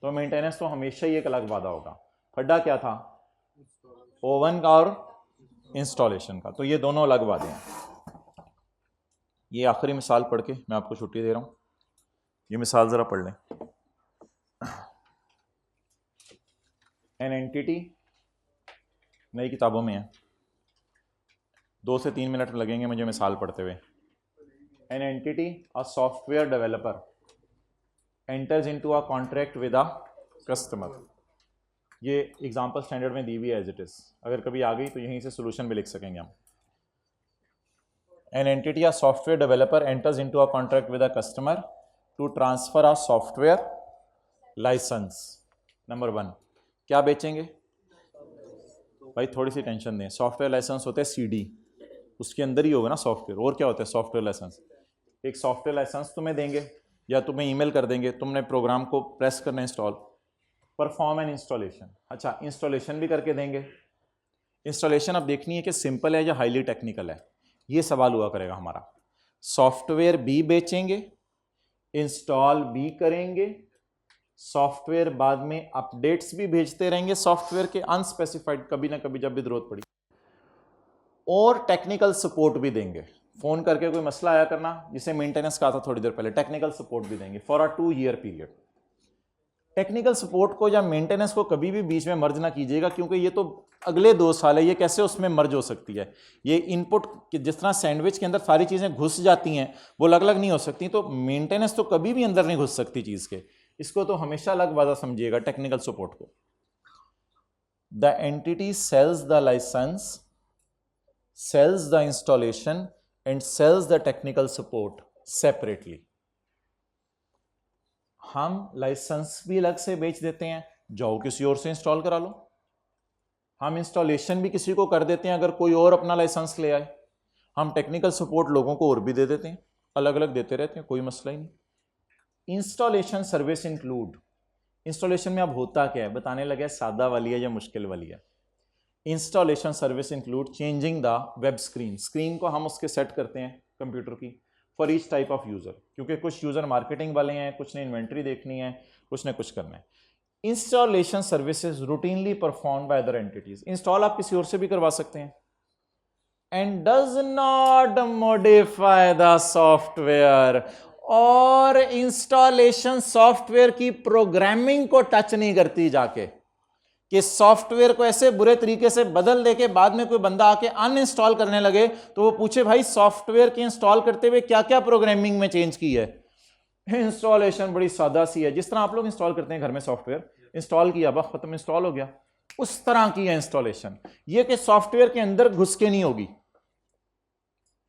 तो मेंटेनेंस तो हमेशा ही एक अलग वादा होगा। खड्डा क्या था? ओवन का और इंस्टॉलेशन का। तो ये दोनों अलग वादे हैं। ये आखिरी मिसाल पढ़ के मैं आपको छुट्टी दे रहा हूं। ये मिसाल जरा पढ़ लें। एन एंटिटी नई किताबों में है, 2 से 3 मिनट लगेंगे मुझे मिसाल पढ़ते हुए। N entity, a software developer enters into a contract with a customer. ये एग्जांपल स्टैंडर्ड में दी हुई है एज इट इज, अगर कभी आ गई तो यहीं से सोल्यूशन भी लिख सकेंगे हम। An entity, a software developer enters into a contract with a customer to transfer a software licence. Number 1, क्या बेचेंगे भाई? थोड़ी सी टेंशन दें। सॉफ्टवेयर लाइसेंस होता है सीडी, उसके अंदर ही होगा ना सॉफ्टवेयर। और क्या होता है सॉफ्टवेयर लाइसेंस? एक सॉफ्टवेयर लाइसेंस तुम्हें देंगे या तुम्हें ईमेल कर देंगे, तुमने प्रोग्राम को प्रेस करना इंस्टॉल, परफॉर्म एन इंस्टॉलेशन। अच्छा, इंस्टॉलेशन भी करके देंगे। इंस्टॉलेशन अब देखनी है कि सिंपल है या हाईली टेक्निकल है, ये सवाल हुआ करेगा हमारा। सॉफ्टवेयर भी बेचेंगे, इंस्टॉल भी करेंगे, सॉफ्टवेयर बाद में अपडेट्स भी भेजते रहेंगे सॉफ्टवेयर के अनस्पेसिफाइड, कभी ना कभी जब भी जरूरत पड़ी, और टेक्निकल सपोर्ट भी देंगे। फोन करके कोई मसला आया करना, जिसे मेंटेनेंस कहा था थोड़ी देर पहले, टेक्निकल सपोर्ट भी देंगे for a 2 year period. Technical support को या मेंटेनेंस को कभी भी बीच में मर्ज ना कीजिएगा, क्योंकि ये तो अगले 2 साल है, ये कैसे उसमें मर्ज हो सकती है? ये इनपुट जिस तरह सैंडविच के अंदर सारी चीजें घुस जाती हैं, वो अलग अलग नहीं हो सकती। तो मेंटेनेंस तो कभी भी अंदर नहीं घुस सकती चीज के। इसको तो हमेशा अलग वादा समझिएगा टेक्निकल सपोर्ट को। The entity sells the licence, sells the installation and sells the technical support separately। हम लाइसेंस भी अलग से बेच देते हैं, जाओ किसी और से इंस्टॉल करा लो। हम इंस्टॉलेशन भी किसी को कर देते हैं अगर कोई और अपना लाइसेंस ले आए। हम टेक्निकल सपोर्ट लोगों को और भी दे देते हैं, अलग अलग देते रहते हैं, कोई मसला ही नहीं। इंस्टॉलेशन सर्विस इंक्लूड, इंस्टॉलेशन में अब होता क्या है बताने लगे, सादा वाली है या मुश्किल वाली है। Installation service include changing the web screen, screen को हम उसके सेट करते हैं कंप्यूटर की, for each type of user, क्योंकि कुछ यूजर मार्केटिंग वाले हैं, कुछ ने इन्वेंट्री देखनी है, कुछ ने कुछ करना है। Installation services routinely perform by other entities, install आप किसी और से भी करवा सकते हैं। And does not modify the software, और इंस्टॉलेशन सॉफ्टवेयर की प्रोग्रामिंग को टच नहीं करती जाके, कि सॉफ्टवेयर को ऐसे बुरे तरीके से बदल दे के बाद में कोई बंदा आके अनइंस्टॉल करने लगे तो वो पूछे भाई सॉफ्टवेयर के इंस्टॉल करते हुए क्या क्या प्रोग्रामिंग में चेंज की है। इंस्टॉलेशन बड़ी सादा सी है, जिस तरह आप लोग इंस्टॉल करते हैं घर में सॉफ्टवेयर, इंस्टॉल किया बस खत्म, इंस्टॉल हो गया, उस तरह की है इंस्टॉलेशन। ये कि सॉफ्टवेयर के अंदर घुस के नहीं होगी।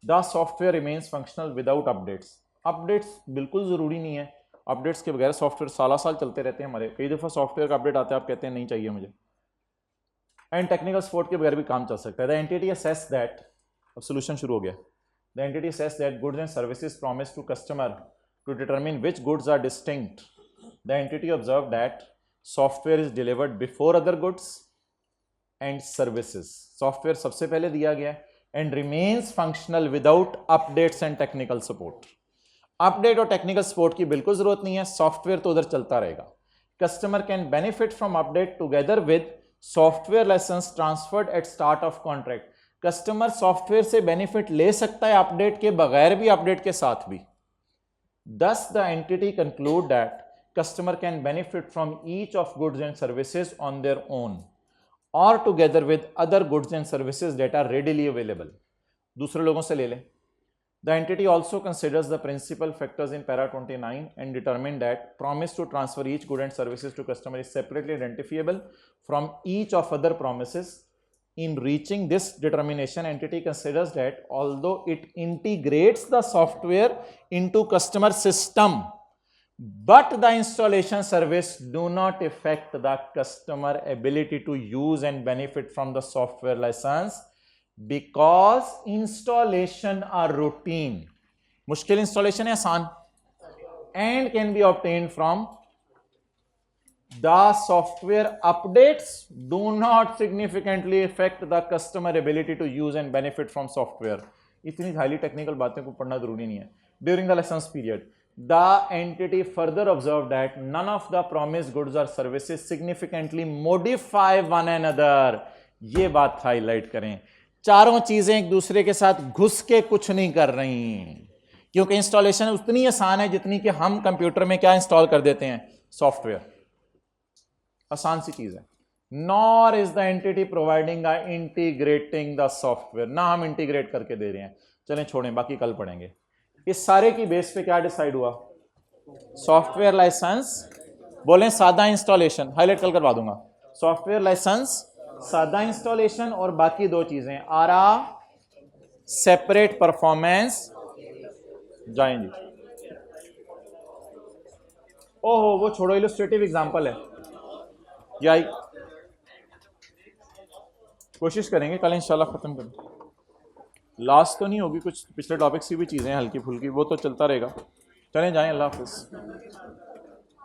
The software remains functional without updates, updates बिल्कुल जरूरी नहीं है, अपडेट्स के बगैर सॉफ्टवेयर साल साल चलते रहते हैं हमारे। कई दफा सॉफ्टवेयर का अपडेट आता है, आप कहते हैं नहीं चाहिए मुझे। एंड टेक्निकल सपोर्ट के बगैर भी काम चल सकता है। द एंटिटी असेस दैट, अब सोल्यूशन शुरू हो गया। The entity assess that goods and services promise to customer to determine which goods are distinct. The entity observe that software is delivered before other goods and services, software सबसे पहले दिया गया and remains functional without updates and technical support. Update और technical support की बिल्कुल जरूरत नहीं है, सॉफ्टवेयर तो उधर चलता रहेगा। Customer can benefit from update together with software licence transferred at start of contract, customer software से बेनिफिट ले सकता है अपडेट के बगैर भी, अपडेट के साथ भी। Thus the entity conclude that customer can benefit from each of goods and services on their own और together with other goods and services that are readily available, दूसरे लोगों से ले लें। The entity also considers the principal factors in para 29 and determine that promise to transfer each good and services to customer is separately identifiable from each of other promises. In reaching this determination, entity considers that although it integrates the software into customer system, but the installation service do not affect the customer ability to use and benefit from the software license because installation are routine, मुश्किल installation है आसान, and can be obtained from the software updates do not significantly effect the customer ability to use and benefit from software. इतनी highly technical बातें को पढ़ना जरूरी नहीं है। During the lesson period the entity further observe that none of the promise goods और services significantly modify one another. ये बात हाईलाइट करें, चारों चीजें एक दूसरे के साथ घुस के कुछ नहीं कर रही, क्योंकि इंस्टॉलेशन उतनी आसान है जितनी कि हम कंप्यूटर में क्या इंस्टॉल कर देते हैं, सॉफ्टवेयर। आसान सी चीज है। Nor is the entity providing integrating the software, ना हम इंटीग्रेट करके दे रहे हैं। चलें छोड़ें, बाकी कल पढ़ेंगे। इस सारे की बेस पे क्या डिसाइड हुआ, सॉफ्टवेयर लाइसेंस, बोलें सादा इंस्टॉलेशन, हाईलाइट कल करवा दूंगा। सॉफ्टवेयर लाइसेंस, सादा इंस्टॉलेशन, और बाकी दो चीजें आरा सेपरेट परफॉर्मेंस जाएंगी। ओहो वो छोड़ो, इलस्ट्रेटिव एग्जांपल है, यही कोशिश करेंगे कल इंशाल्लाह खत्म करें। लास्ट तो नहीं होगी, कुछ पिछले टॉपिक्स की भी चीजें हल्की फुल्की, वो तो चलता रहेगा। चलें जाएं, अल्लाह हाफिज़।